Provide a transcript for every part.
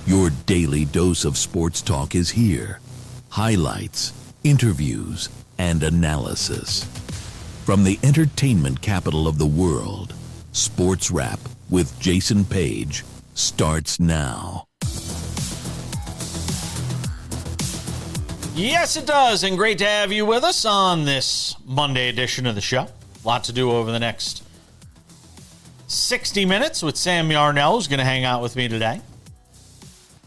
Your daily dose of sports talk is here. Highlights, interviews, and analysis. From the entertainment capital of the world, SportsWrap with Jason Page starts now. Yes, it does, and great to have you with us on this Monday edition of the show. Lot to do over the next 60 minutes with Sam Yarnell, who's going to hang out with me today.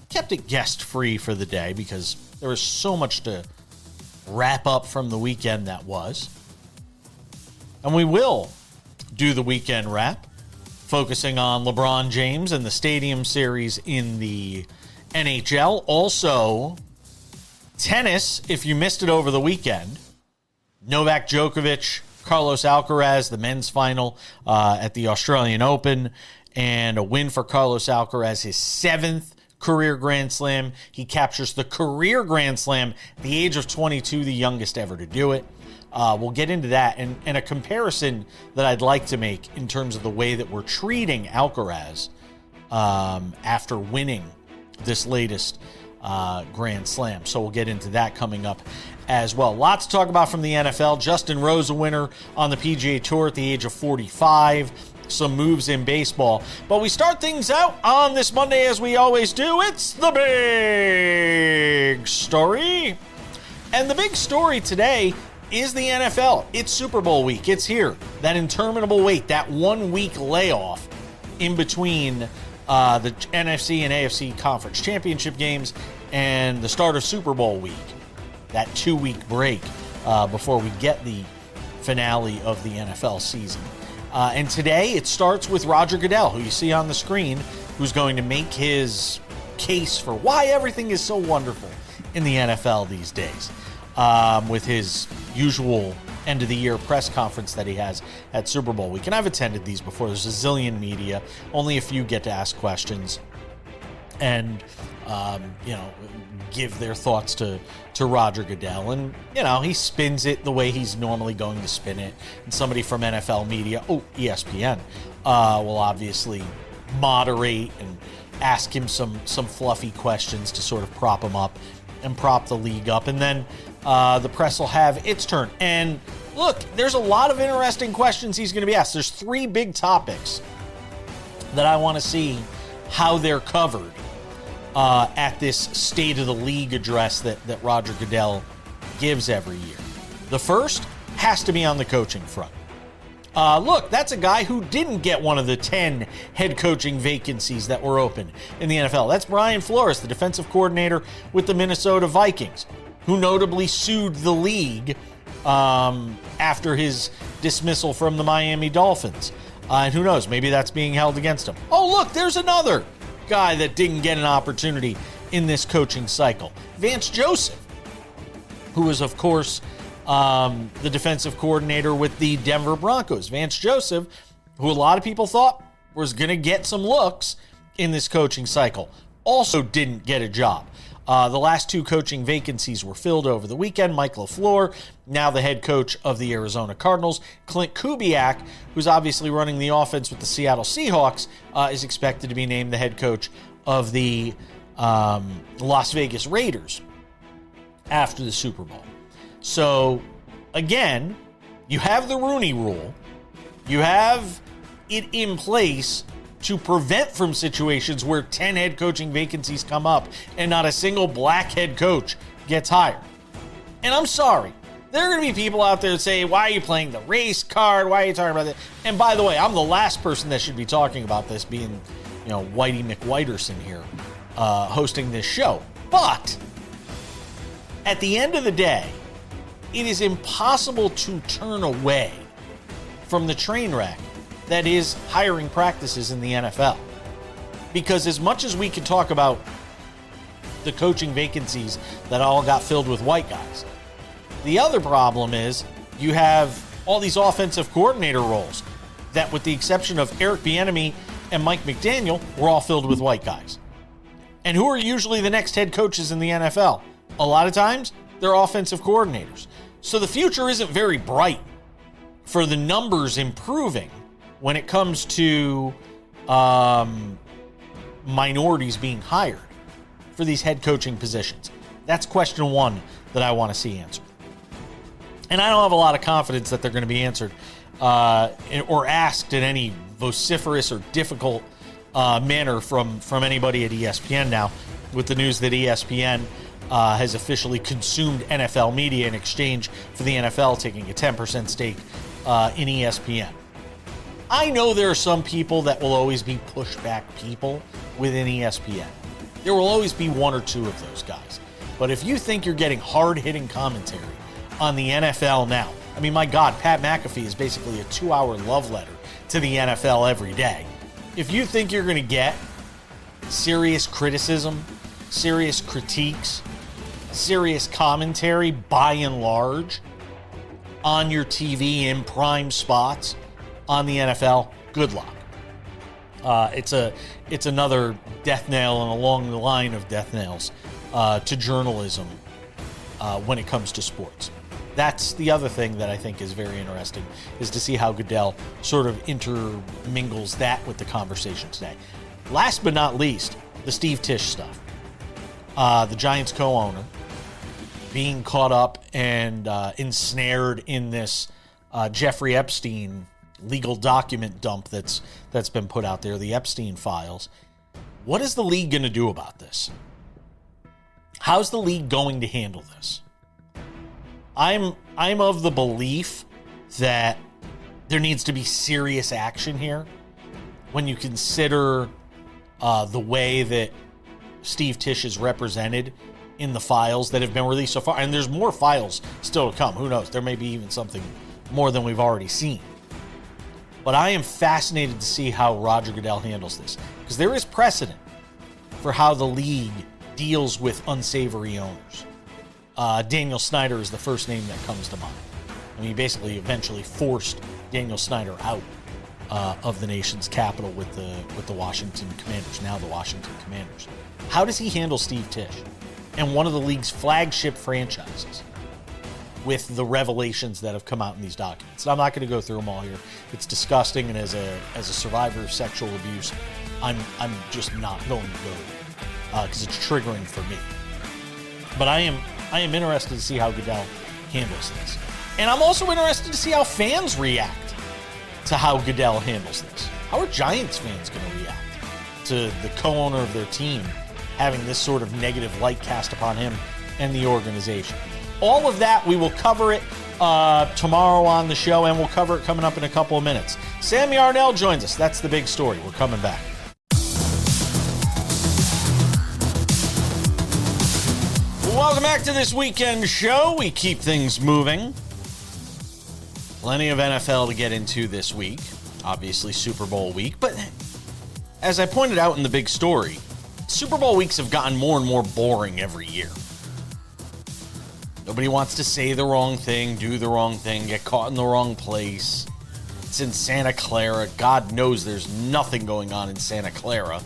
Kept it guest-free for the day because there was so much to wrap up from the weekend that was. And we will do the weekend wrap, focusing on LeBron James and the Stadium Series in the NHL. Also, tennis, if you missed it over the weekend, Novak Djokovic, Carlos Alcaraz, the men's final at the Australian Open, and a win for Carlos Alcaraz, his 7th career Grand Slam. He captures the career Grand Slam at the age of 22, the youngest ever to do it. We'll get into that and a comparison that I'd like to make in terms of the way that we're treating Alcaraz after winning this latest Grand Slam. So we'll get into that coming up as well. Lots to talk about from the NFL. Justin Rose, a winner on the PGA Tour at the age of 45. Some moves in baseball. But we start things out on this Monday as we always do. It's the big story. And the big story today is the NFL. It's Super Bowl week. It's here. That interminable wait, that 1 week layoff in between the NFC and AFC Conference Championship games and the start of Super Bowl week. That 2 week break before we get the finale of the NFL season. And today it starts with Roger Goodell, who you see on the screen, who's going to make his case for why everything is so wonderful in the NFL these days, with his usual end-of-the-year press conference that he has at Super Bowl week. And I've attended these before. There's a zillion media. Only a few get to ask questions and, give their thoughts to Roger Goodell. And, he spins it the way he's normally going to spin it. And somebody from NFL media, ESPN, will obviously moderate and ask him some fluffy questions to sort of prop him up and prop the league up. And then the press will have its turn. And look, there's a lot of interesting questions he's going to be asked. There's 3 big topics that I want to see how they're covered at this State of the League address that Roger Goodell gives every year. The first has to be on the coaching front. Look, that's a guy who didn't get one of the 10 head coaching vacancies that were open in the NFL. That's Brian Flores, the defensive coordinator with the Minnesota Vikings, who notably sued the league after his dismissal from the Miami Dolphins. And who knows, maybe that's being held against him. Oh, look, there's another guy that didn't get an opportunity in this coaching cycle. Vance Joseph, who was, of course, the defensive coordinator with the Denver Broncos. Vance Joseph, who a lot of people thought was going to get some looks in this coaching cycle, also didn't get a job. The last 2 coaching vacancies were filled over the weekend. Mike LaFleur, now the head coach of the Arizona Cardinals. Clint Kubiak, who's obviously running the offense with the Seattle Seahawks, is expected to be named the head coach of the Las Vegas Raiders after the Super Bowl. So, again, you have the Rooney Rule. You have it in place to prevent from situations where 10 head coaching vacancies come up and not a single black head coach gets hired. And I'm sorry, there are going to be people out there that say, why are you playing the race card? Why are you talking about that? And by the way, I'm the last person that should be talking about this, being, Whitey McWhiterson here, hosting this show. But at the end of the day, it is impossible to turn away from the train wreck that is hiring practices in the NFL. Because as much as we can talk about the coaching vacancies that all got filled with white guys, the other problem is you have all these offensive coordinator roles that, with the exception of Eric Bieniemy and Mike McDaniel, were all filled with white guys. And who are usually the next head coaches in the NFL? A lot of times, they're offensive coordinators. So the future isn't very bright for the numbers improving when it comes to minorities being hired for these head coaching positions? That's question one that I want to see answered. And I don't have a lot of confidence that they're going to be answered or asked in any vociferous or difficult manner from anybody at ESPN now, with the news that ESPN has officially consumed NFL media in exchange for the NFL taking a 10% stake in ESPN. I know there are some people that will always be pushback people within ESPN. There will always be one or two of those guys. But if you think you're getting hard-hitting commentary on the NFL now, I mean, my God, Pat McAfee is basically a 2-hour love letter to the NFL every day. If you think you're going to get serious criticism, serious critiques, serious commentary by and large on your TV in prime spots on the NFL, good luck. It's another death nail and along the line of death nails to journalism when it comes to sports. That's the other thing that I think is very interesting, is to see how Goodell sort of intermingles that with the conversation today. Last but not least, the Steve Tisch stuff. The Giants co-owner being caught up and ensnared in this Jeffrey Epstein legal document dump that's been put out there, the Epstein files. What is the league going to do about this? How's the league going to handle this? I'm of the belief that there needs to be serious action here when you consider the way that Steve Tisch is represented in the files that have been released so far. And there's more files still to come. Who knows? There may be even something more than we've already seen. But I am fascinated to see how Roger Goodell handles this, because there is precedent for how the league deals with unsavory owners. Daniel Snyder is the first name that comes to mind. I mean, he basically eventually forced Daniel Snyder out of the nation's capital with the Washington Commanders, now the Washington Commanders. How does he handle Steve Tisch and one of the league's flagship franchises with the revelations that have come out in these documents? And I'm not going to go through them all here. It's disgusting, and as a survivor of sexual abuse, I'm just not going to go there because it's triggering for me. But I am interested to see how Goodell handles this. And I'm also interested to see how fans react to how Goodell handles this. How are Giants fans going to react to the co-owner of their team having this sort of negative light cast upon him and the organization? All of that, we will cover it tomorrow on the show, and we'll cover it coming up in a couple of minutes. Sam Yarnell joins us. That's the big story. We're coming back. Welcome back to this weekend show. We keep things moving. Plenty of NFL to get into this week. Obviously, Super Bowl week. But as I pointed out in the big story, Super Bowl weeks have gotten more and more boring every year. Nobody wants to say the wrong thing, do the wrong thing, get caught in the wrong place. It's in Santa Clara. God knows there's nothing going on in Santa Clara.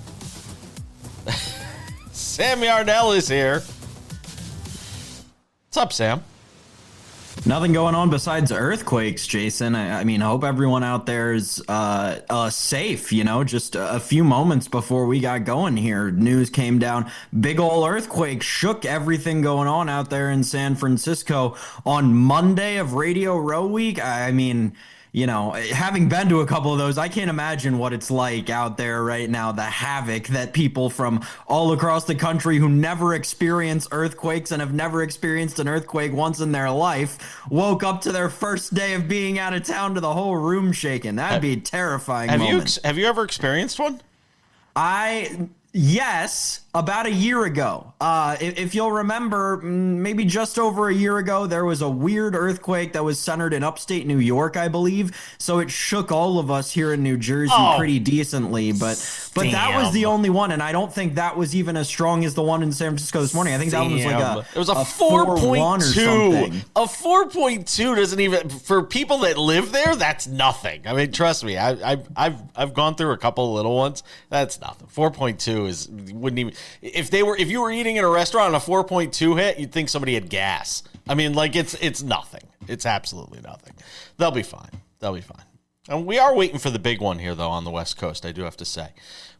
Sam Yarnell is here. What's up, Sam? Nothing going on besides earthquakes, Jason. I mean, I hope everyone out there is safe, just a few moments before we got going here. News came down. Big ol' earthquake shook everything going on out there in San Francisco on Monday of Radio Row Week. I mean, having been to a couple of those, I can't imagine what it's like out there right now, the havoc that people from all across the country who never experience earthquakes and have never experienced an earthquake once in their life woke up to their first day of being out of town to the whole room shaking. That'd be a terrifying moment. Have you ever experienced one? Yes, about a year ago. If you'll remember, maybe just over a year ago, there was a weird earthquake that was centered in upstate New York, I believe. So it shook all of us here in New Jersey pretty decently. But that was the only one, and I don't think that was even as strong as the one in San Francisco this morning. I think that one was like it was a 4.2. A 4.2 doesn't even, for people that live there, that's nothing. I mean, trust me, I've gone through a couple of little ones. That's nothing. 4.2 wouldn't even. If you were eating at a restaurant and a 4.2 hit, you'd think somebody had gas. I mean, like it's nothing. It's absolutely nothing. They'll be fine. And we are waiting for the big one here, though, on the West Coast. I do have to say,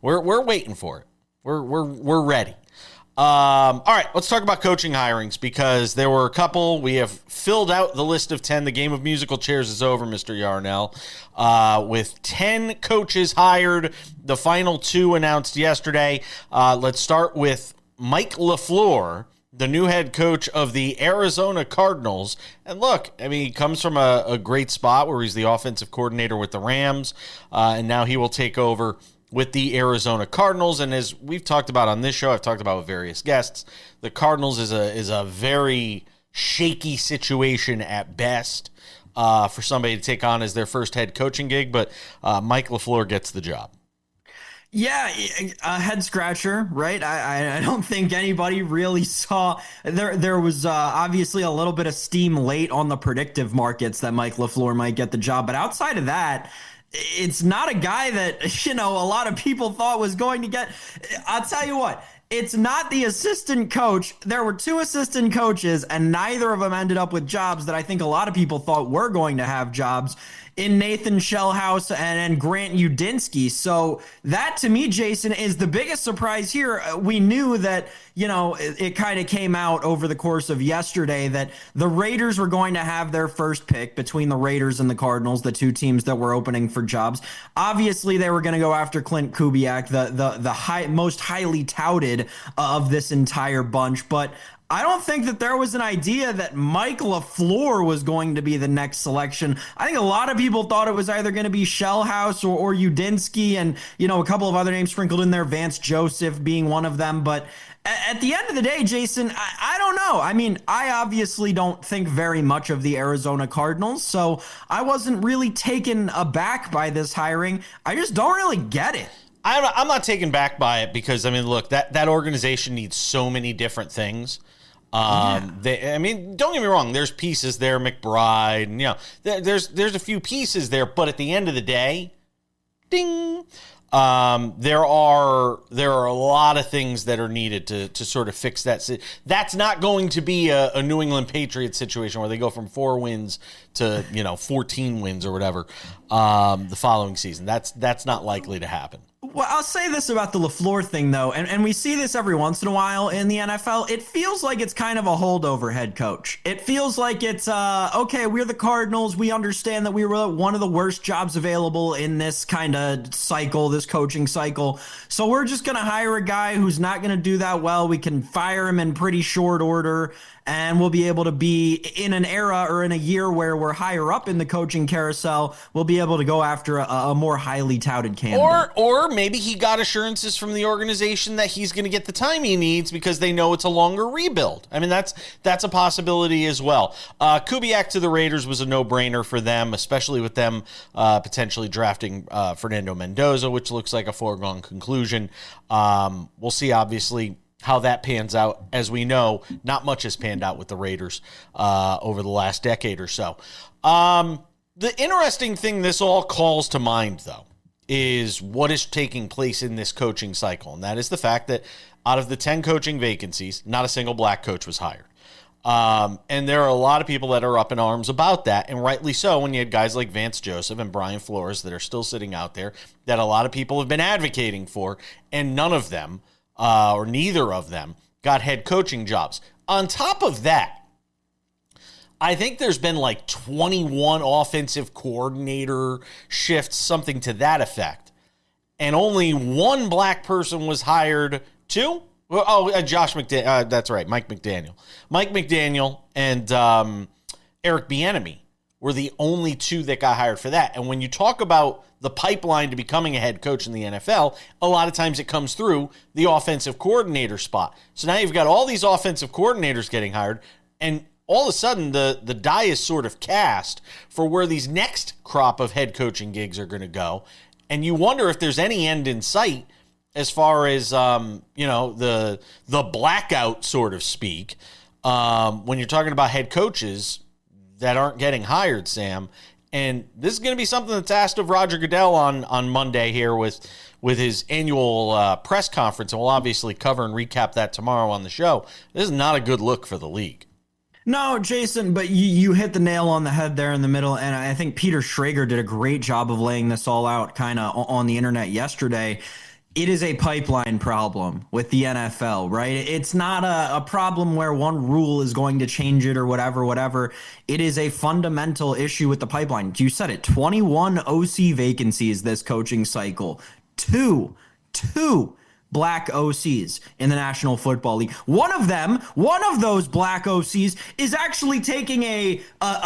we're waiting for it. We're ready. All right, let's talk about coaching hirings because there were a couple. We have filled out the list of 10. The game of musical chairs is over, Mr. Yarnell, with 10 coaches hired. The final 2 announced yesterday. Let's start with Mike LaFleur, the new head coach of the Arizona Cardinals. And look, I mean, he comes from a great spot where he's the offensive coordinator with the Rams, and now he will take over with the Arizona Cardinals. And as we've talked about on this show, I've talked about with various guests, the Cardinals is a very shaky situation at best for somebody to take on as their first head coaching gig, but Mike LaFleur gets the job. Yeah, a head scratcher, right? I don't think anybody really saw there was obviously a little bit of steam late on the predictive markets that Mike LaFleur might get the job, but outside of that, it's not a guy that, a lot of people thought was going to get. I'll tell you what, it's not the assistant coach. There were 2 assistant coaches, and neither of them ended up with jobs that I think a lot of people thought were going to have jobs in Nathan Shellhouse and Grant Udinsky. So that, to me, Jason, is the biggest surprise here. We knew that, it kind of came out over the course of yesterday that the Raiders were going to have their first pick between the Raiders and the Cardinals, the 2 teams that were opening for jobs. Obviously, they were going to go after Clint Kubiak, the most highly touted of this entire bunch. But I don't think that there was an idea that Mike LaFleur was going to be the next selection. I think a lot of people thought it was either going to be Shellhouse or Udinsky and, a couple of other names sprinkled in there, Vance Joseph being one of them. But at the end of the day, Jason, I don't know. I mean, I obviously don't think very much of the Arizona Cardinals, so I wasn't really taken aback by this hiring. I just don't really get it. I'm not taken back by it because, look, that organization needs so many different things. Don't get me wrong. There's pieces there, McBride, and there's a few pieces there, but at the end of the day, ding, there are a lot of things that are needed to sort of fix that. That's not going to be a New England Patriots situation where they go from 4 wins to 14 wins or whatever the following season. That's not likely to happen. Well, I'll say this about the LaFleur thing, though, and we see this every once in a while in the NFL. It feels like it's kind of a holdover head coach. It feels like it's, okay, we're the Cardinals. We understand that we were one of the worst jobs available in this kind of cycle, this coaching cycle. So we're just going to hire a guy who's not going to do that well. We can fire him in pretty short order, and we'll be able to be in an era or in a year where we're higher up in the coaching carousel. We'll be able to go after a more highly touted candidate. Or maybe he got assurances from the organization that he's going to get the time he needs because they know it's a longer rebuild. I mean, that's a possibility as well. Kubiak to the Raiders was a no-brainer for them, especially with them potentially drafting Fernando Mendoza, which looks like a foregone conclusion. We'll see, obviously, how that pans out. As we know, not much has panned out with the Raiders over the last decade or so. The interesting thing this all calls to mind, though, is what is taking place in this coaching cycle. And that is the fact that out of the 10 coaching vacancies, not a single black coach was hired. And there are a lot of people that are up in arms about that, and rightly so, when you had guys like Vance Joseph and Brian Flores that are still sitting out there that a lot of people have been advocating for, and none of them, or neither of them, got head coaching jobs. On top of that, I think there's been like 21 offensive coordinator shifts, something to that effect. And only 1 black person was hired. 2? Josh McDaniel. That's right, Mike McDaniel. Mike McDaniel and Eric Bieniemy were the only 2 that got hired for that. And when you talk about the pipeline to becoming a head coach in the NFL, a lot of times it comes through the offensive coordinator spot. So now you've got all these offensive coordinators getting hired, and all of a sudden the die is sort of cast for where these next crop of head coaching gigs are going to go. And you wonder if there's any end in sight as far as, the blackout, sort of speak, when you're talking about head coaches that aren't getting hired, Sam. And this is going to be something that's asked of Roger Goodell on Monday here with his annual press conference. And we'll obviously cover and recap that tomorrow on the show. This is not a good look for the league. No, Jason, but you hit the nail on the head there in the middle, and I think Peter Schrager did a great job of laying this all out kind of on the internet yesterday. it is a pipeline problem with the NFL, right? It's not a problem where one rule is going to change it or whatever. It is a fundamental issue with the pipeline. You said it, 21 OC vacancies this coaching cycle. Two black OCs in the National Football League. One of those black OCs is actually taking a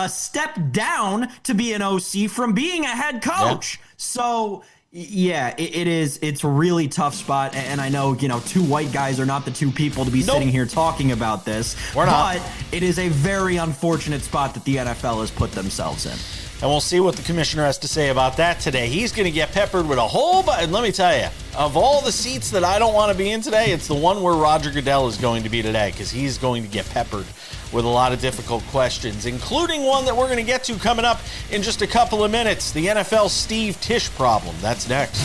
step down to be an OC from being a head coach. Yeah. So yeah, it's a really tough spot. And I know, two white guys are not the two people to be sitting here talking about this. We're not. But it is a very unfortunate spot that the NFL has put themselves in. And we'll see what the commissioner has to say about that today. He's going to get peppered with a whole bunch. And let me tell you, of all the seats that I don't want to be in today, it's the one where Roger Goodell is going to be today, because he's going to get peppered with a lot of difficult questions, including one that we're going to get to coming up in just a couple of minutes, the NFL Steve Tisch problem. That's next.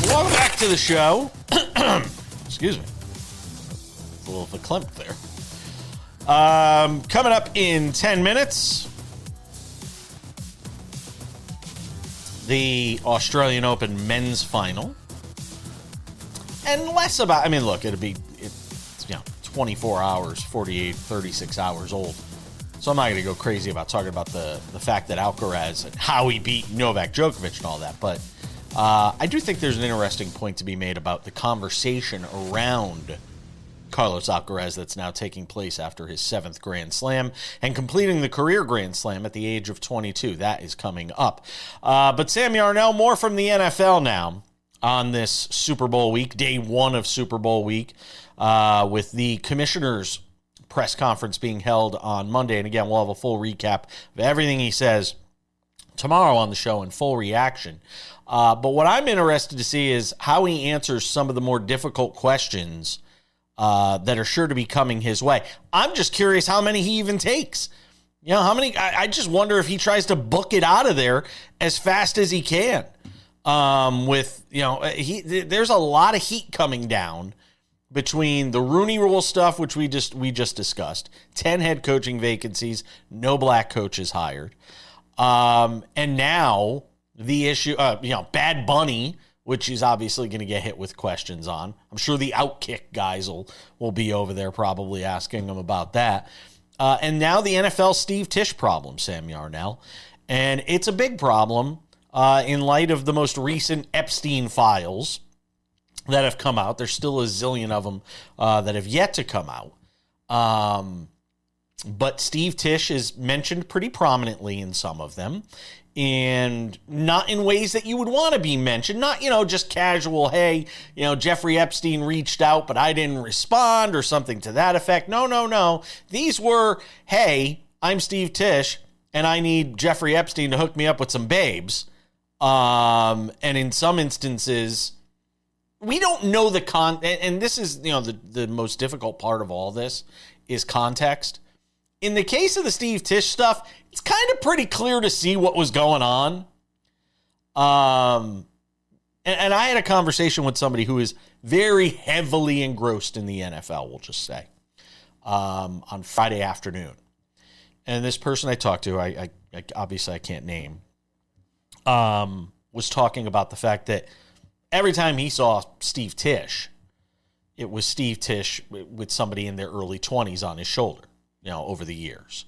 Welcome back to the show. Excuse me. A little of a climp there. Coming up in 10 minutes, the Australian Open men's final. And less about, look, it's 24 hours, 48, 36 hours old. So I'm not going to go crazy about talking about the fact that Alcaraz and how he beat Novak Djokovic and all that. But I do think there's an interesting point to be made about the conversation around Carlos Alcaraz that's now taking place after his 7th Grand Slam and completing the career Grand Slam at the age of 22. That is coming up. But Sam Yarnell, more from the NFL now on this Super Bowl week, day 1 of Super Bowl week, with the commissioner's press conference being held on Monday. And again, we'll have a full recap of everything he says tomorrow on the show in full reaction. But what I'm interested to see is how he answers some of the more difficult questions that are sure to be coming his way. I'm just curious how many he even takes. How many? I just wonder if he tries to book it out of there as fast as he can. There's a lot of heat coming down between the Rooney Rule stuff, which we just discussed, 10 head coaching vacancies, no black coaches hired, and now the issue, Bad Bunny, which he's obviously going to get hit with questions on. I'm sure the Outkick guys will be over there probably asking him about that. And now the NFL Steve Tisch problem, Sam Yarnell. And it's a big problem in light of the most recent Epstein files that have come out. There's still a zillion of them that have yet to come out. But Steve Tisch is mentioned pretty prominently in some of them, and not in ways that you would want to be mentioned. Not, just casual, hey, Jeffrey Epstein reached out, but I didn't respond, or something to that effect. No. These were, hey, I'm Steve Tisch, and I need Jeffrey Epstein to hook me up with some babes. And in some instances, we don't know the and this is, the most difficult part of all this is context. In the case of the Steve Tisch stuff, it's kind of pretty clear to see what was going on. And I had a conversation with somebody who is very heavily engrossed in the NFL, we'll just say, on Friday afternoon. And this person I talked to, I obviously I can't name, was talking about the fact that every time he saw Steve Tisch, it was Steve Tisch with somebody in their early 20s on his shoulder, over the years.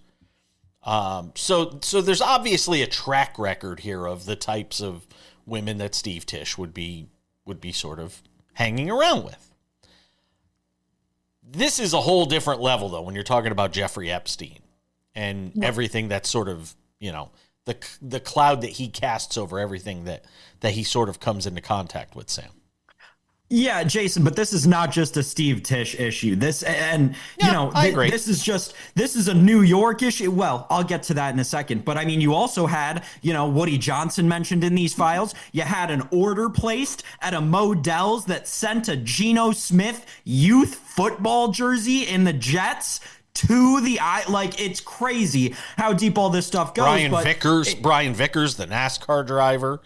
So there's obviously a track record here of the types of women that Steve Tisch would be sort of hanging around with. This is a whole different level, though, when you're talking about Jeffrey Epstein and everything that's sort of, the cloud that he casts over everything that he sort of comes into contact with, Sam. Yeah, Jason, but this is not just a Steve Tisch issue. This is a New York issue. Well, I'll get to that in a second. But you also had, Woody Johnson mentioned in these files. You had an order placed at a Modell's that sent a Geno Smith youth football jersey in the Jets to the it's crazy how deep all this stuff goes. Brian Vickers, the NASCAR driver.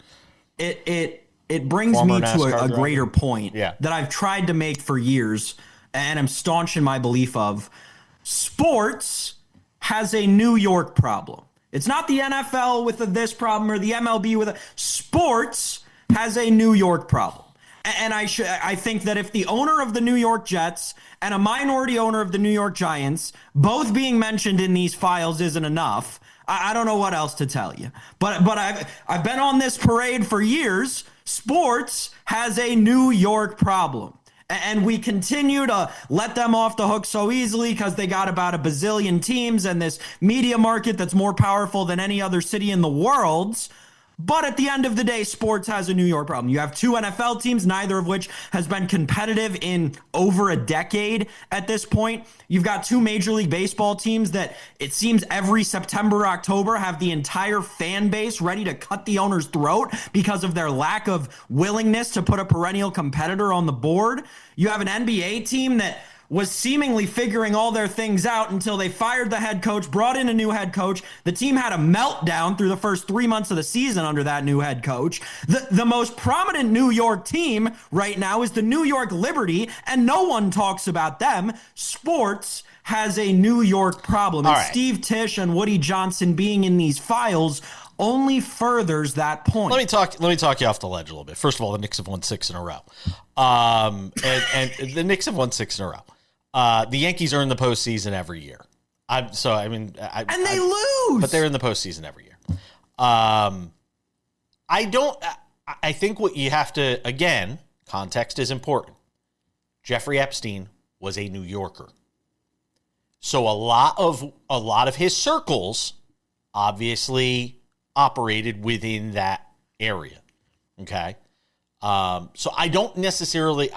It brings me to a greater point that I've tried to make for years, and I'm staunch in my belief of. Sports has a New York problem. It's not the NFL with this problem or the MLB with sports has a New York problem. And I think that if the owner of the New York Jets and a minority owner of the New York Giants, both being mentioned in these files, isn't enough, I don't know what else to tell you. But I've been on this parade for years. Sports has a New York problem. And we continue to let them off the hook so easily because they got about a bazillion teams and this media market that's more powerful than any other city in the world. But at the end of the day, sports has a New York problem. You have two NFL teams, neither of which has been competitive in over a decade at this point. You've got two Major League Baseball teams that it seems every September, October have the entire fan base ready to cut the owner's throat because of their lack of willingness to put a perennial competitor on the board. You have an NBA team that was seemingly figuring all their things out until they fired the head coach, brought in a new head coach. The team had a meltdown through the first 3 months of the season under that new head coach. The most prominent New York team right now is the New York Liberty, and no one talks about them. Sports has a New York problem. And Steve Tisch and Woody Johnson being in these files only furthers that point. Let me talk you off the ledge a little bit. First of all, the Knicks have won 6 in a row. And the Knicks have won 6 in a row. The Yankees are in the postseason every year. And they lose, but they're in the postseason every year. I think what you have to, again, context is important. Jeffrey Epstein was a New Yorker, so a lot of his circles obviously operated within that area. Okay. So I don't necessarily,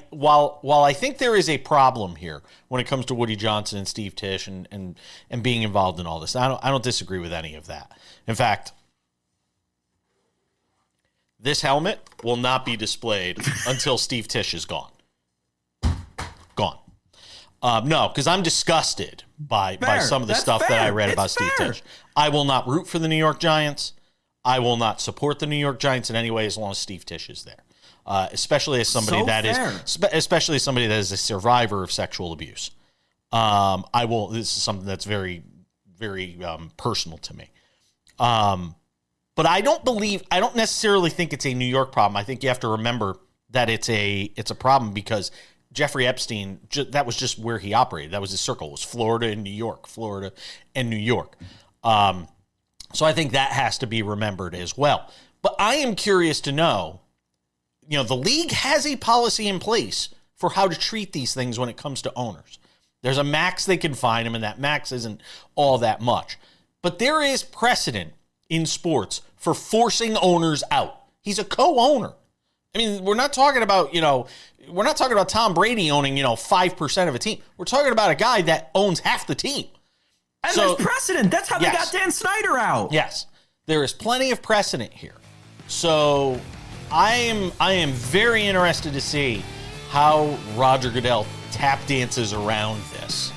while I think there is a problem here when it comes to Woody Johnson and Steve Tisch and being involved in all this, I don't disagree with any of that. In fact, this helmet will not be displayed until Steve Tisch is gone. No, because I'm disgusted by some of the stuff that I read about Steve Tisch. I will not root for the New York Giants. I will not support the New York Giants in any way as long as Steve Tisch is there, especially as somebody especially as somebody that is a survivor of sexual abuse. I will. This is something that's very, very personal to me. But I don't necessarily think it's a New York problem. I think you have to remember that it's a problem because Jeffrey Epstein, that was just where he operated. That was his circle. It was Florida and New York. So I think that has to be remembered as well. But I am curious to know, the league has a policy in place for how to treat these things when it comes to owners. There's a max they can fine them, and that max isn't all that much. But there is precedent in sports for forcing owners out. He's a co-owner. I mean, we're not talking about, Tom Brady owning, 5% of a team. We're talking about a guy that owns half the team. And there's precedent. That's how they got Dan Snyder out. Yes. There is plenty of precedent here. So I am very interested to see how Roger Goodell tap dances around this.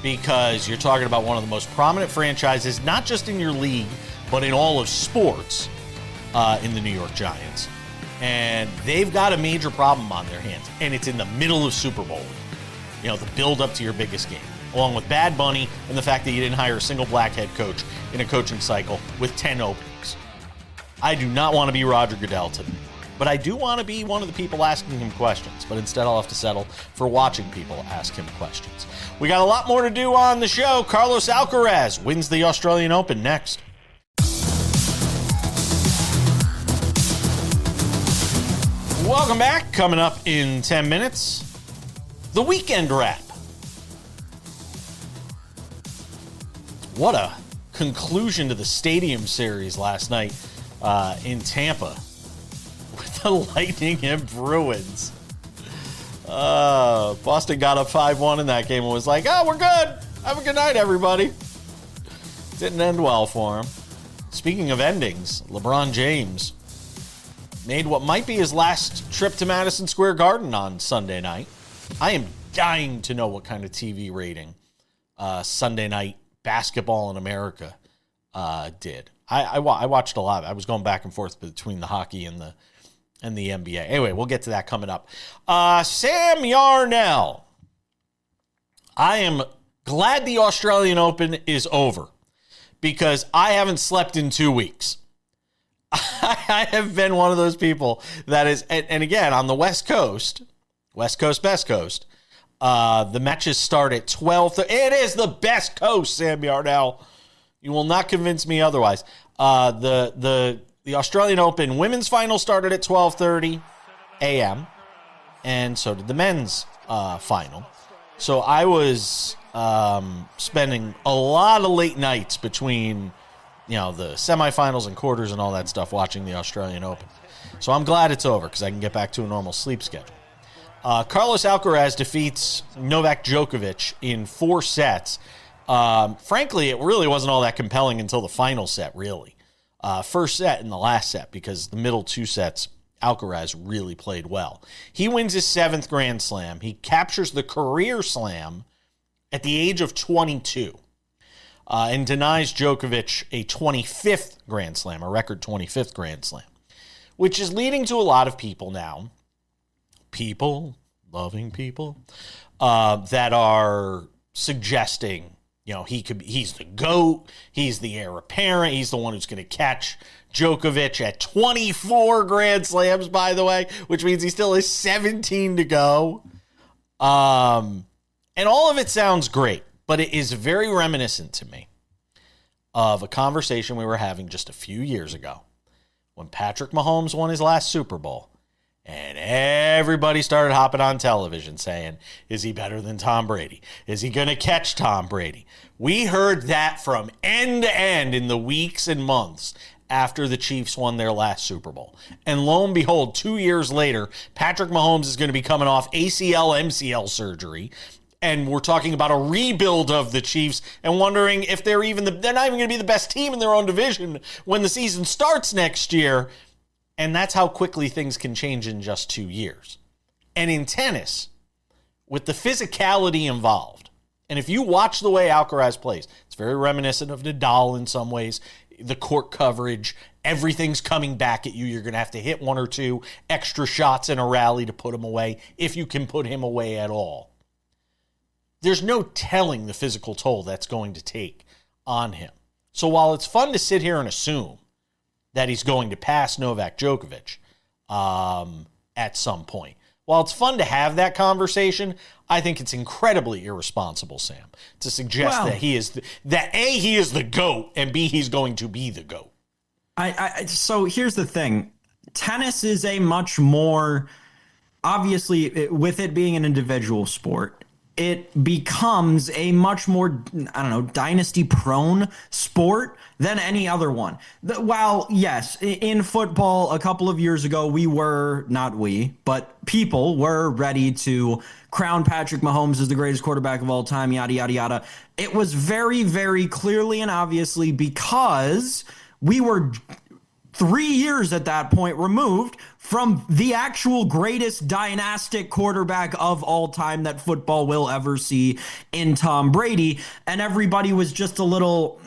Because you're talking about one of the most prominent franchises, not just in your league, but in all of sports, in the New York Giants. And they've got a major problem on their hands. And it's in the middle of Super Bowl week. The build up to your biggest game. Along with Bad Bunny and the fact that you didn't hire a single black head coach in a coaching cycle with 10 openings. I do not want to be Roger Goodell today, but I do want to be one of the people asking him questions, but instead I'll have to settle for watching people ask him questions. We got a lot more to do on the show. Carlos Alcaraz wins the Australian Open next. Welcome back. Coming up in 10 minutes, the weekend wrap. What a conclusion to the Stadium Series last night in Tampa with the Lightning and Bruins. Boston got up 5-1 in that game and was like, we're good. Have a good night, everybody. Didn't end well for him. Speaking of endings, LeBron James made what might be his last trip to Madison Square Garden on Sunday night. I am dying to know what kind of TV rating Sunday night basketball in America did. I watched a lot. I was going back and forth between the hockey and the NBA. Anyway, we'll get to that coming up. Sam Yarnell. I am glad the Australian Open is over because I haven't slept in 2 weeks. I have been one of those people that is, and again, on the West Coast, best coast, the matches start at 12. It is the best coast, Sam Yarnell. You will not convince me otherwise. The Australian Open women's final started at 12:30 a.m., and so did the men's final. So I was spending a lot of late nights between, the semifinals and quarters and all that stuff watching the Australian Open. So I'm glad it's over because I can get back to a normal sleep schedule. Carlos Alcaraz defeats Novak Djokovic in 4 sets. Frankly, it really wasn't all that compelling until the final set, really. First set and the last set, because the middle 2 sets, Alcaraz really played well. He wins his 7th Grand Slam. He captures the career slam at the age of 22 and denies Djokovic a 25th Grand Slam, a record 25th Grand Slam, which is leading to a lot of people now, loving people, that are suggesting, he's the GOAT, he's the heir apparent, he's the one who's going to catch Djokovic at 24 Grand Slams, by the way, which means he still has 17 to go. And all of it sounds great, but it is very reminiscent to me of a conversation we were having just a few years ago when Patrick Mahomes won his last Super Bowl. And everybody started hopping on television saying, is he better than Tom Brady? Is he going to catch Tom Brady? We heard that from end to end in the weeks and months after the Chiefs won their last Super Bowl. And lo and behold, 2 years later, Patrick Mahomes is going to be coming off ACL, MCL surgery. And we're talking about a rebuild of the Chiefs and wondering if they're not even going to be the best team in their own division when the season starts next year. And that's how quickly things can change in just 2 years. And in tennis, with the physicality involved, and if you watch the way Alcaraz plays, it's very reminiscent of Nadal in some ways. The court coverage, everything's coming back at you. You're going to have to hit 1 or 2 extra shots in a rally to put him away, if you can put him away at all. There's no telling the physical toll that's going to take on him. So while it's fun to sit here and assume that he's going to pass Novak Djokovic at some point, while it's fun to have that conversation, I think it's incredibly irresponsible, Sam, to suggest that he is he is the GOAT, and B, he's going to be the GOAT. So here's the thing. Tennis is a much more, obviously, with it being an individual sport, it becomes a much more, dynasty-prone sport than any other one. While, yes, in football, a couple of years ago, people were ready to crown Patrick Mahomes as the greatest quarterback of all time, yada, yada, yada. It was very, very clearly and obviously because we were 3 years at that point removed from the actual greatest dynastic quarterback of all time that football will ever see in Tom Brady. And everybody was just a little,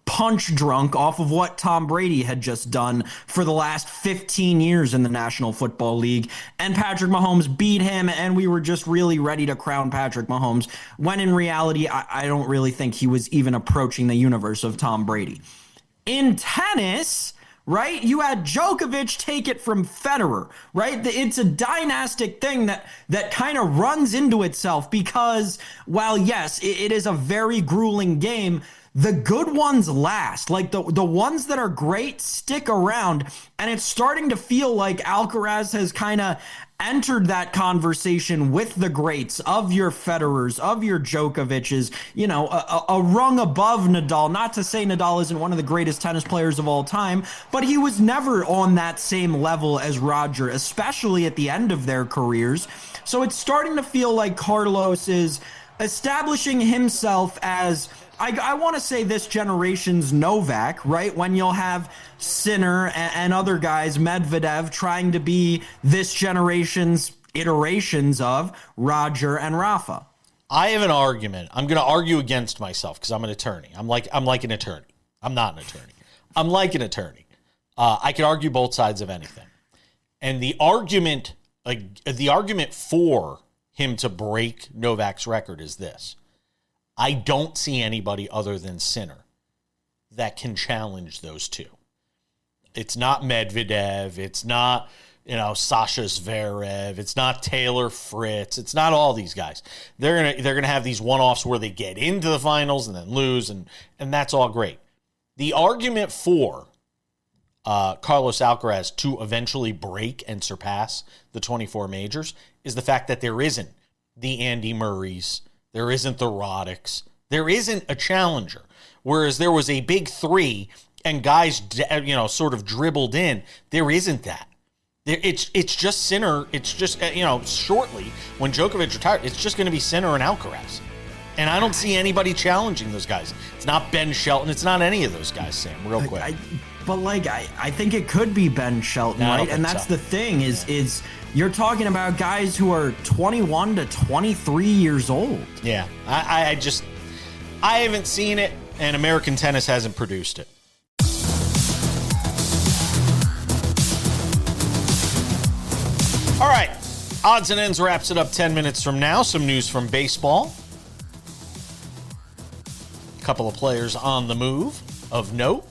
punch drunk off of what Tom Brady had just done for the last 15 years in the National Football League. And Patrick Mahomes beat him, and we were just really ready to crown Patrick Mahomes, when in reality, I don't really think he was even approaching the universe of Tom Brady. In tennis, right, you had Djokovic take it from Federer, right? It's a dynastic thing that kind of runs into itself because, while yes, it is a very grueling game, the good ones last. Like the ones that are great stick around, and it's starting to feel like Alcaraz has kind of entered that conversation with the greats of your Federers, of your Djokovic's, a rung above Nadal. Not to say Nadal isn't one of the greatest tennis players of all time, but he was never on that same level as Roger, especially at the end of their careers. So it's starting to feel like Carlos is establishing himself as, I want to say, this generation's Novak, right? When you'll have Sinner and other guys, Medvedev, trying to be this generation's iterations of Roger and Rafa. I have an argument. I'm going to argue against myself because I'm an attorney. I'm like an attorney. I'm not an attorney. I'm like an attorney. I can argue both sides of anything. And the argument for him to break Novak's record is this. I don't see anybody other than Sinner that can challenge those two. It's not Medvedev. It's not, Sasha Zverev. It's not Taylor Fritz. It's not all these guys. They're gonna have these one-offs where they get into the finals and then lose, and that's all great. The argument for Carlos Alcaraz to eventually break and surpass the 24 majors is the fact that there isn't the Andy Murrays, there isn't the Roddicks, there isn't a challenger. Whereas there was a big three and guys, sort of dribbled in. There isn't that. It's just Sinner. It's just, shortly when Djokovic retired, it's just going to be Sinner and Alcaraz. And I don't see anybody challenging those guys. It's not Ben Shelton. It's not any of those guys, Sam, real quick. I think it could be Ben Shelton, right? And that's the thing is you're talking about guys who are 21 to 23 years old. Yeah, I haven't seen it, and American tennis hasn't produced it. All right, Odds and Ends wraps it up 10 minutes from now. Some news from baseball. A couple of players on the move of note.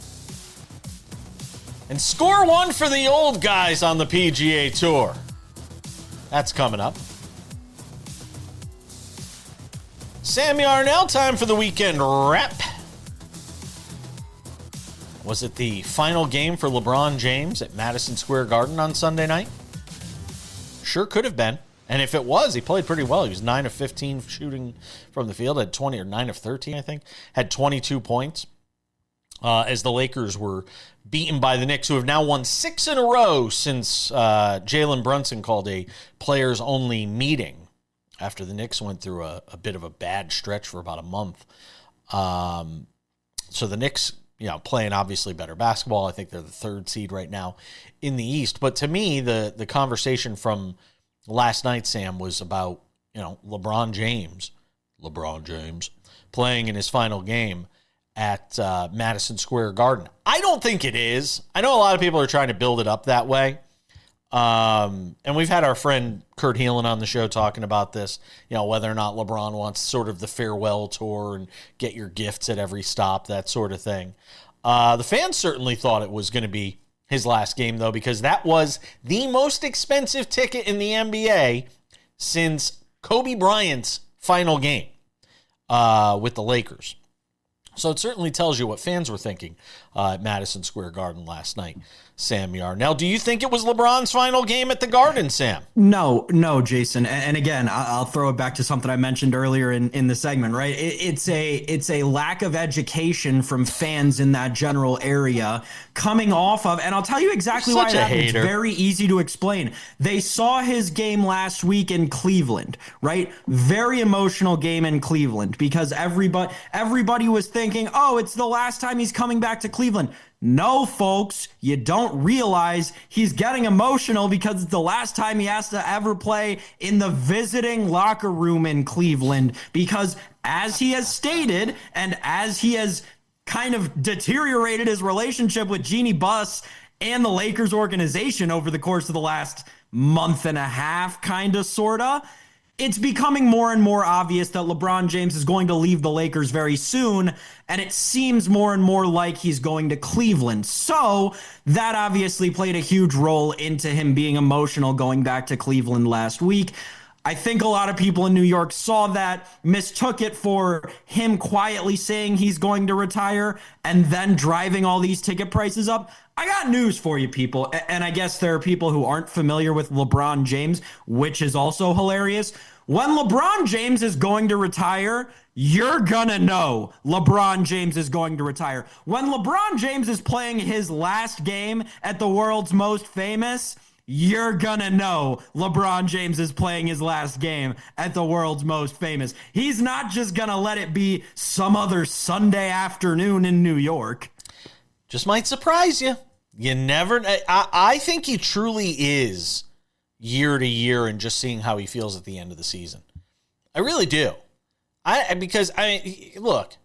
And score one for the old guys on the PGA Tour. That's coming up. Sam Yarnell, time for the weekend wrap. Was it the final game for LeBron James at Madison Square Garden on Sunday night? Sure could have been. And if it was, he played pretty well. He was 9 of 15 shooting from the field, had 20 or 9 of 13, I think, had 22 points. As the Lakers were beaten by the Knicks, who have now won 6 in a row since Jalen Brunson called a players-only meeting after the Knicks went through a bit of a bad stretch for about a month. So the Knicks, playing obviously better basketball. I think they're the 3rd seed right now in the East. But to me, the conversation from last night, Sam, was about, LeBron James playing in his final game at Madison Square Garden. I don't think it is. I know a lot of people are trying to build it up that way. And we've had our friend Kurt Heelan on the show talking about this, whether or not LeBron wants sort of the farewell tour and get your gifts at every stop, that sort of thing. The fans certainly thought it was going to be his last game, though, because that was the most expensive ticket in the NBA since Kobe Bryant's final game with the Lakers. So it certainly tells you what fans were thinking at Madison Square Garden last night. Sam Yarnell, do you think it was LeBron's final game at the Garden, Sam? No, Jason. And again, I'll throw it back to something I mentioned earlier in the segment, right? It's a lack of education from fans in that general area coming off of, and I'll tell you exactly why that is. It's very easy to explain. They saw his game last week in Cleveland, right? Very emotional game in Cleveland because everybody was thinking, oh, it's the last time he's coming back to Cleveland. No, folks, you don't realize he's getting emotional because it's the last time he has to ever play in the visiting locker room in Cleveland. Because as he has stated, and as he has kind of deteriorated his relationship with Jeannie Buss and the Lakers organization over the course of the last month and a half, kind of, sort of, it's becoming more and more obvious that LeBron James is going to leave the Lakers very soon, and it seems more and more like he's going to Cleveland. So that obviously played a huge role into him being emotional going back to Cleveland last week. I think a lot of people in New York saw that, mistook it for him quietly saying he's going to retire and then driving all these ticket prices up. I got news for you, people. And I guess there are people who aren't familiar with LeBron James, which is also hilarious. When LeBron James is going to retire, you're gonna know LeBron James is going to retire. When LeBron James is playing his last game at the world's most famous, you're gonna know LeBron James is playing his last game at the world's most famous. He's not just gonna let it be some other Sunday afternoon in New York. Just might surprise you. You never. I think he truly is year to year and just seeing how he feels at the end of the season. I really do. Because look,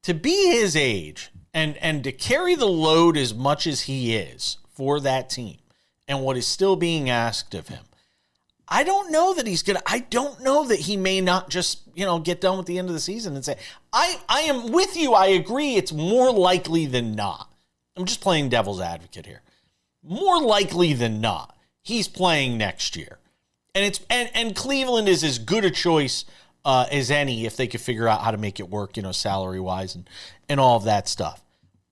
to be his age and to carry the load as much as he is for that team and what is still being asked of him, I don't know that he's going to, I don't know that he may not just, get done with the end of the season and say, I am with you. I agree. It's more likely than not. I'm just playing devil's advocate here. More likely than not, he's playing next year. And Cleveland is as good a choice as any if they could figure out how to make it work, salary-wise and all of that stuff.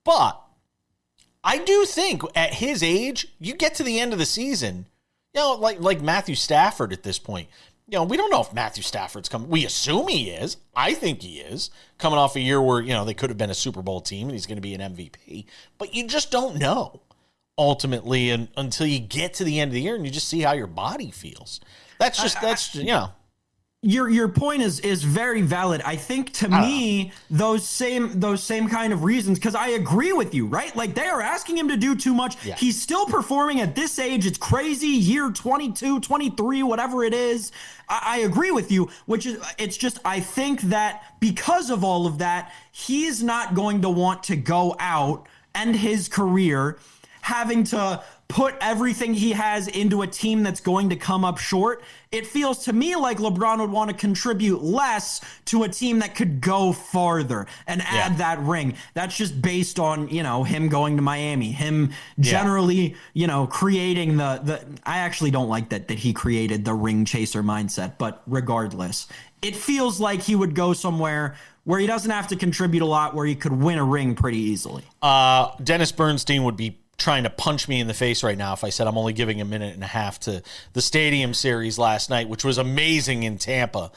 But I do think at his age, you get to the end of the season, like Matthew Stafford at this point. We don't know if Matthew Stafford's coming. We assume he is. I think he is. Coming off a year where, they could have been a Super Bowl team and he's going to be an MVP. But you just don't know ultimately until you get to the end of the year and you just see how your body feels. Your point is very valid. I think to me, those same kind of reasons, because I agree with you, right? Like they are asking him to do too much. Yeah. He's still performing at this age. It's crazy. Year 22, 23, whatever it is. I agree with you, it's just, I think that because of all of that, he's not going to want to go out and his career having to put everything he has into a team that's going to come up short. It feels to me like LeBron would want to contribute less to a team that could go farther and add that ring. That's just based on, him going to Miami, him generally, creating the I actually don't like that he created the ring chaser mindset, but regardless, it feels like he would go somewhere where he doesn't have to contribute a lot, where he could win a ring pretty easily. Dennis Bernstein would be trying to punch me in the face right now if I said I'm only giving a minute and a half to the Stadium Series last night, which was amazing in Tampa,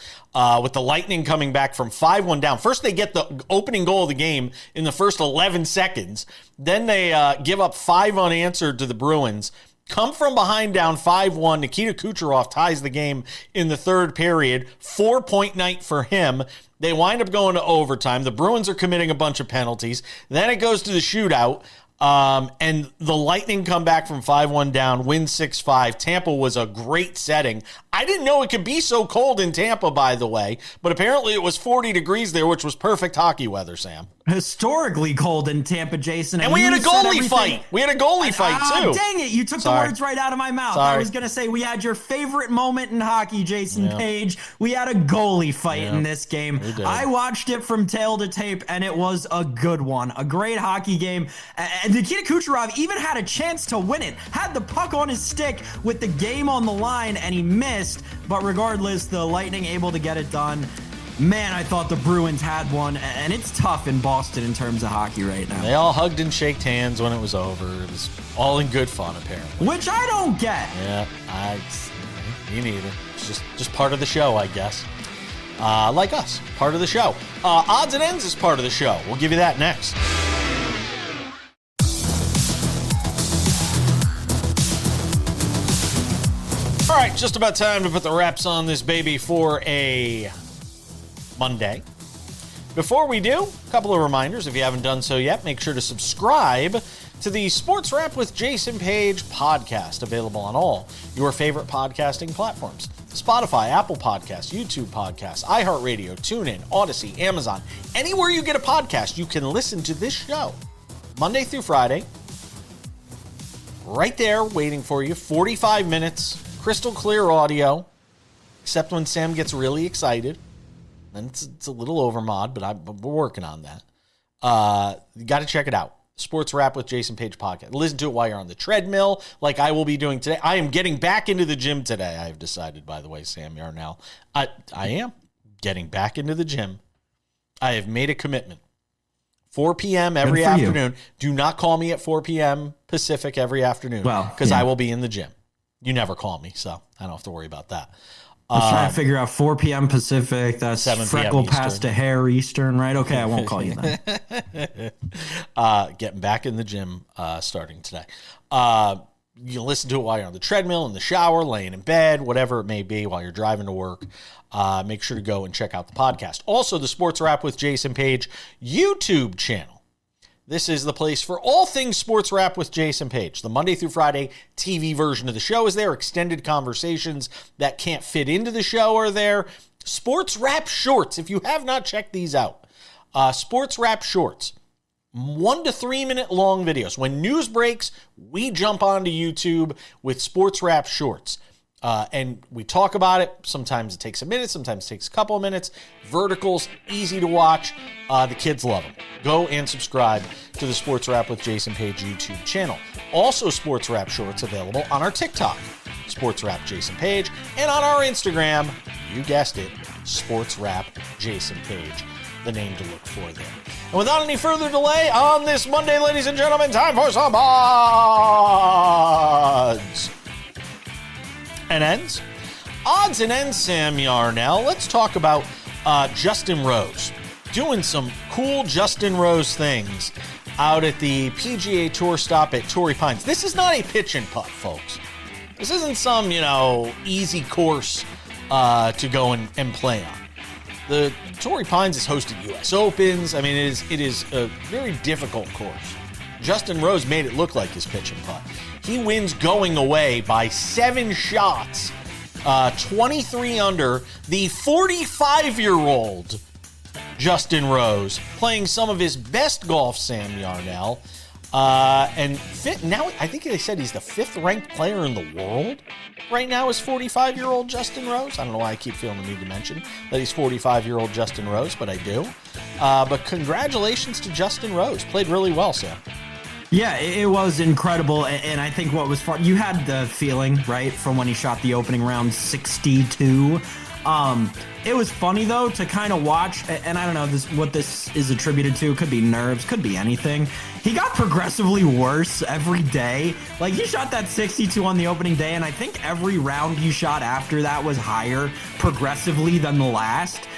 with the Lightning coming back from 5-1 down. First, they get the opening goal of the game in the first 11 seconds. Then they give up 5 unanswered to the Bruins. Come from behind down 5-1. Nikita Kucherov ties the game in the third period. 4-point night for him. They wind up going to overtime. The Bruins are committing a bunch of penalties. Then it goes to the shootout. And the Lightning come back from 5-1 down, win 6-5. Tampa was a great setting. I didn't know it could be so cold in Tampa, by the way, but apparently it was 40 degrees there, which was perfect hockey weather, Sam. Historically cold in Tampa, Jason. And we had a goalie fight. We had a goalie fight, too. Dang it. You took the words right out of my mouth. I was going to say we had your favorite moment in hockey, Jason Page. We had a goalie fight in this game. I watched it from tail to tape, and it was a good one. A great hockey game. And Nikita Kucherov even had a chance to win it. Had the puck on his stick with the game on the line, and he missed. But regardless, the Lightning able to get it done. Man, I thought the Bruins had one, and it's tough in Boston in terms of hockey right now. They all hugged and shaked hands when it was over. It was all in good fun, apparently. Which I don't get. Yeah, me neither. It's just part of the show, I guess. Like us, part of the show. Odds and Ends is part of the show. We'll give you that next. All right, just about time to put the wraps on this baby for a Monday. Before we do, a couple of reminders. If you haven't done so yet, make sure to subscribe to the Sports Wrap with Jason Page podcast, available on all your favorite podcasting platforms. Spotify, Apple Podcasts, YouTube Podcasts, iHeartRadio, TuneIn, Odyssey, Amazon. Anywhere you get a podcast, you can listen to this show Monday through Friday. Right there waiting for you. 45 minutes, crystal clear audio, except when Sam gets really excited. And it's a little overmod, but we're working on that. You got to check it out. Sports Wrap with Jason Page podcast. Listen to it while you're on the treadmill, like I will be doing today. I am getting back into the gym today. I have decided, by the way, Sam Yarnell. I am getting back into the gym. I have made a commitment. 4 p.m. every afternoon. Do not call me at 4 p.m. Pacific every afternoon, because I will be in the gym. You never call me, so I don't have to worry about that. I was trying to figure out 4 p.m. Pacific. That's 7 freckle past a hair Eastern, right? Okay, I won't call you then. Getting back in the gym starting today. You can listen to it while you're on the treadmill, in the shower, laying in bed, whatever it may be, while you're driving to work. Make sure to go and check out the podcast. Also, the Sports Wrap with Jason Page YouTube channel. This is the place for all things Sports Wrap with Jason Page. The Monday through Friday TV version of the show is there. Extended conversations that can't fit into the show are there. Sports Wrap Shorts, if you have not checked these out. Sports Wrap Shorts, 1 to 3 minute long videos. When news breaks, we jump onto YouTube with Sports Wrap Shorts. And we talk about it. Sometimes it takes a minute. Sometimes it takes a couple of minutes. Verticals, easy to watch. The kids love them. Go and subscribe to the Sports Wrap with Jason Page YouTube channel. Also, Sports Wrap shorts available on our TikTok, Sports Wrap Jason Page, and on our Instagram, you guessed it, Sports Wrap Jason Page, the name to look for there. And without any further delay, on this Monday, ladies and gentlemen, time for some odds and ends. Odds and ends, Sam Yarnell. Let's talk about Justin Rose. Doing some cool Justin Rose things out at the PGA Tour stop at Torrey Pines. This is not a pitch and putt, folks. This isn't some, easy course to go and play on. The Torrey Pines has hosted U.S. Opens. I mean, it is a very difficult course. Justin Rose made it look like his pitch and putt. He wins going away by 7 shots, 23 under. The 45-year-old Justin Rose playing some of his best golf, Sam Yarnell. Now I think they said he's the 5th-ranked player in the world right now is 45-year-old Justin Rose. I don't know why I keep feeling the need to mention that he's 45-year-old Justin Rose, but I do. But congratulations to Justin Rose. Played really well, Sam. Yeah, it was incredible, and I think what was fun, you had the feeling, right, from when he shot the opening round 62. It was funny, though, to kind of watch, and I don't know what this is attributed to. Could be nerves, could be anything. He got progressively worse every day. Like, he shot that 62 on the opening day, and I think every round he shot after that was higher progressively than the last.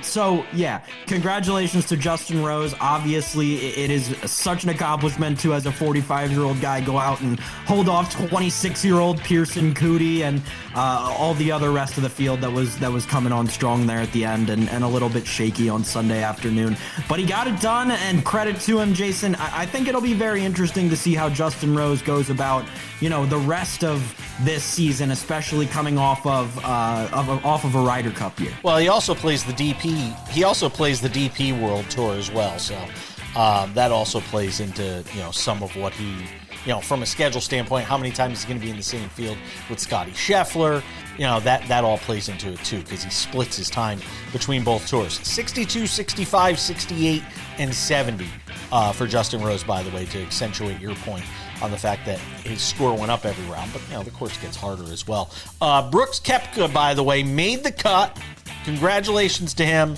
So yeah, congratulations to Justin Rose. Obviously, it is such an accomplishment to, as a 45-year-old guy, go out and hold off 26-year-old Pearson Cootie and all the other rest of the field that was coming on strong there at the end and a little bit shaky on Sunday afternoon. But he got it done, and credit to him, Jason. I think it'll be very interesting to see how Justin Rose goes about, the rest of this season, especially coming off of a Ryder Cup year. Well, he also plays the DP. He also plays the DP World Tour as well, so that also plays into some of what he, from a schedule standpoint, how many times he's going to be in the same field with Scotty Scheffler. That all plays into it too, because he splits his time between both tours. 62, 65, 68, and 70 for Justin Rose, by the way, to accentuate your point on the fact that his score went up every round, but the course gets harder as well. Brooks Koepka, by the way, made the cut. Congratulations to him.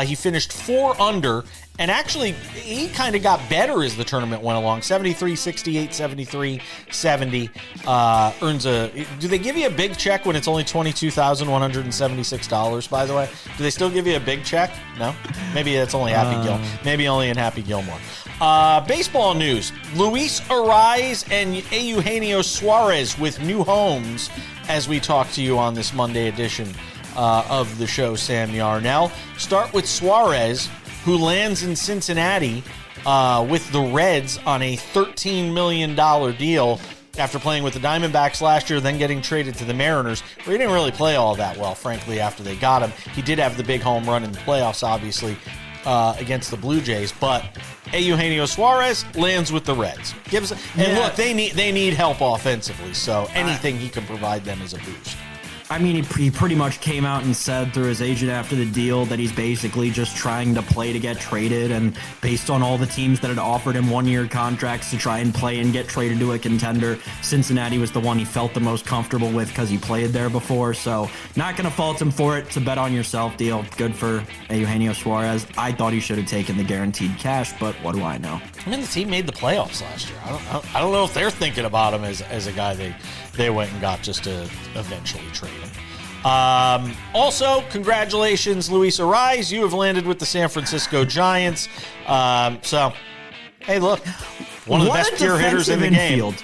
He finished 4 under, and actually he kind of got better as the tournament went along. 73, 68, 73, 70. Earns do they give you a big check when it's only $22,176, by the way? Do they still give you a big check? No? Maybe it's only maybe only in Happy Gilmore. Baseball news. Luis Ariz and Eugenio Suarez with new homes as we talk to you on this Monday edition of the show, Sam Yarnell. Start with Suarez, who lands in Cincinnati with the Reds on a $13 million deal after playing with the Diamondbacks last year, then getting traded to the Mariners, where he didn't really play all that well, frankly, after they got him. He did have the big home run in the playoffs, obviously, against the Blue Jays, but Eugenio Suarez lands with the Reds. Look, they need help offensively, so anything he can provide them is a boost. I mean, he pretty much came out and said through his agent after the deal that he's basically just trying to play to get traded, and based on all the teams that had offered him one-year contracts to try and play and get traded to a contender, Cincinnati was the one he felt the most comfortable with because he played there before. So not going to fault him for it. It's a bet on yourself deal. Good for Eugenio Suarez. I thought he should have taken the guaranteed cash, but what do I know? I mean, the team made the playoffs last year. I don't know if they're thinking about him as a guy they went and got just to eventually trade him. Also, congratulations, Luis Ariz. You have landed with the San Francisco Giants. So, hey, look, one of the best pure hitters in the game.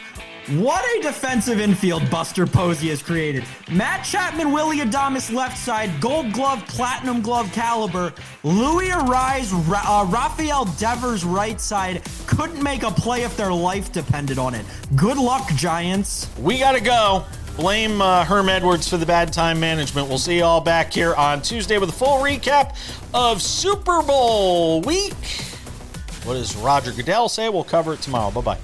What a defensive infield Buster Posey has created. Matt Chapman, Willie Adames left side, gold glove, platinum glove caliber. Louis Ariz, Rafael Devers right side. Couldn't make a play if their life depended on it. Good luck, Giants. We got to go. Blame Herm Edwards for the bad time management. We'll see you all back here on Tuesday with a full recap of Super Bowl week. What does Roger Goodell say? We'll cover it tomorrow. Bye-bye.